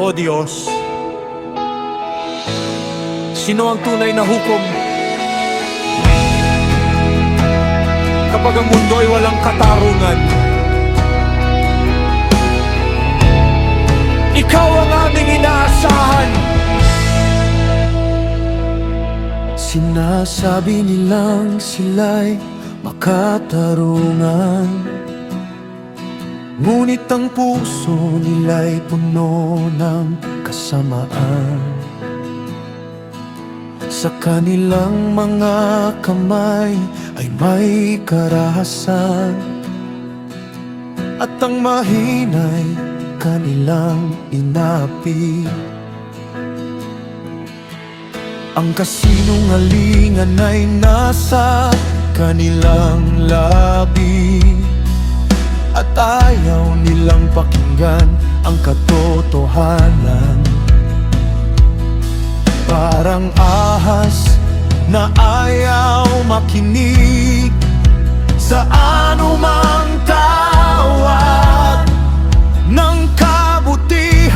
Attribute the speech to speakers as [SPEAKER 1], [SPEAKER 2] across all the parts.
[SPEAKER 1] O Diyos, sino ang tunay na hukom kapag ang mundo ay walang katarungan? Ikaw ang aming inaasahan.
[SPEAKER 2] Sinasabi nilang sila'y makatarungan, ngunit ang puso nila'y puno ng kasamaan. Sa kanilang mga kamay ay may karahasan, at ang mahina'y kanilang inapi. Ang kasinungalingan ay nasa kanilang labi, at ayaw nilang pakinggan ang katotohanan. Parang ahas na ayaw makinig sa anumang tawag ng kabutihan.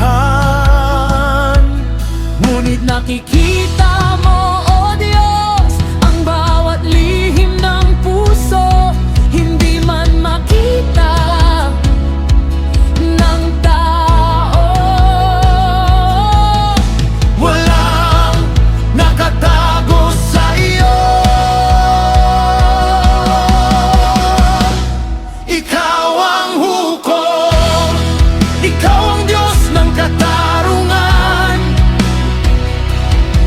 [SPEAKER 2] Ngunit
[SPEAKER 3] nakikita mo, O Diyos, ang bawat lihim ng puso, hindi man makita ng tao.
[SPEAKER 2] Walang nakatago sa iyo. Ikaw ang hukom, ikaw ang Diyos ng katarungan.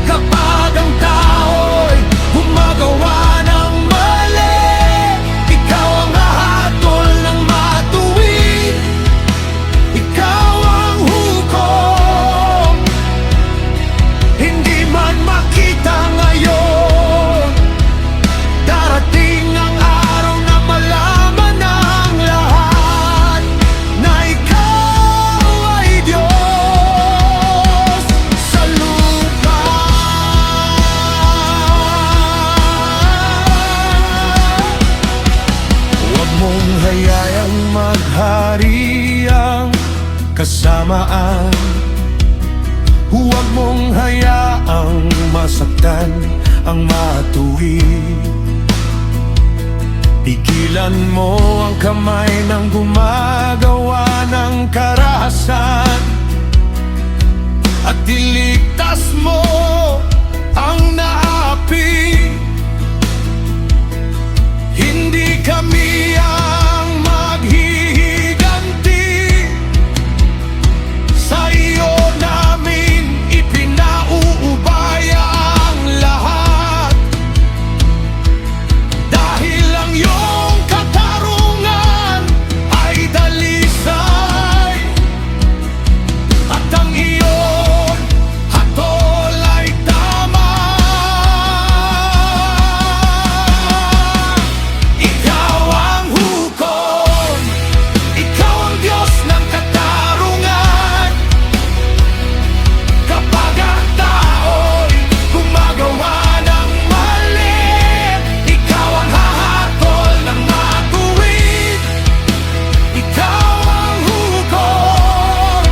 [SPEAKER 2] Kapag ang tao'y gumagawa ng mali, ikaw ang hahatol ng matuwid. Ikaw ang hukom, hindi man makita ngayon. Darating ang araw na malaman ng lahat na ikaw ay Diyos sa lupa. Huwag mong hayayang maghari ang kasamaan. Huwag mong hayaang masaktan ang matuwid. Pigilan mo ang kamay ng gumagawa ng karahasan, at iligtas mo ang naapi. Hindi kami ang maghihiganti, sa iyo namin ipinauubaya ang lahat. Dahil ang iyong katarungan ay dalisay, at ang iyong hatol ay tama. Ikaw ang hukom, ikaw ang Diyos ng katarungan. Kapag ang tao'y gumagawa ng mali, ikaw ang hahatol ng matuwid. Ikaw ang hukom,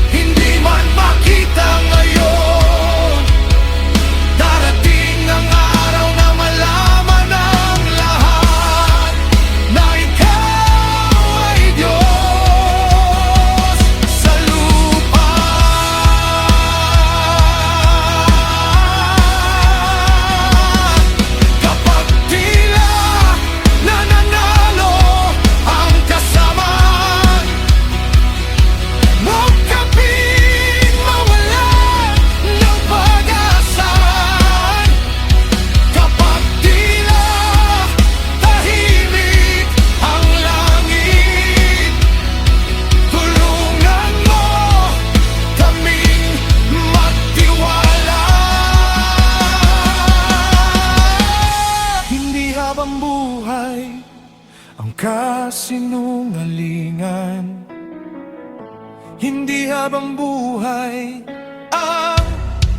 [SPEAKER 2] hindi man makita ngayon. Darating ang araw na malaman ng lahat na ikaw ay Diyos sa lupa. Kapag tila nananalo ang kasamaan, huwag kaming mawalan ng pag-asa. Kapag tila tahimik ang langit, tulungan mo kaming magtiwala. Hindi habang buhay ang kasinungalingan, hindi habang buhay ang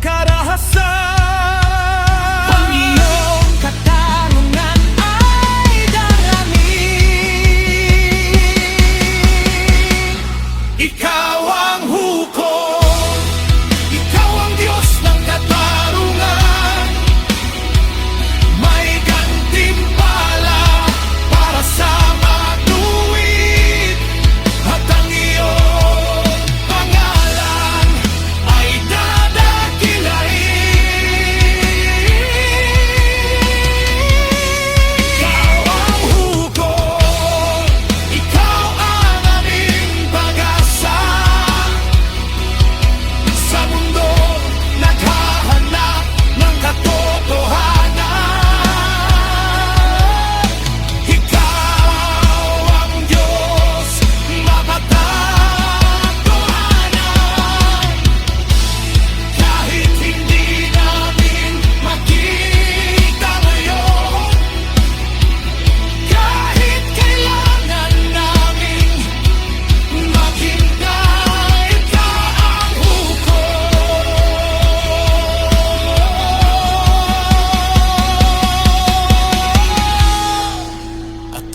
[SPEAKER 2] karahasan.
[SPEAKER 3] Ang iyong katarungan ay darangin.
[SPEAKER 2] Ikaw ang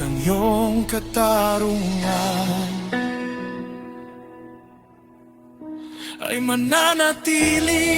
[SPEAKER 2] ang iyong katarungan ay mananatili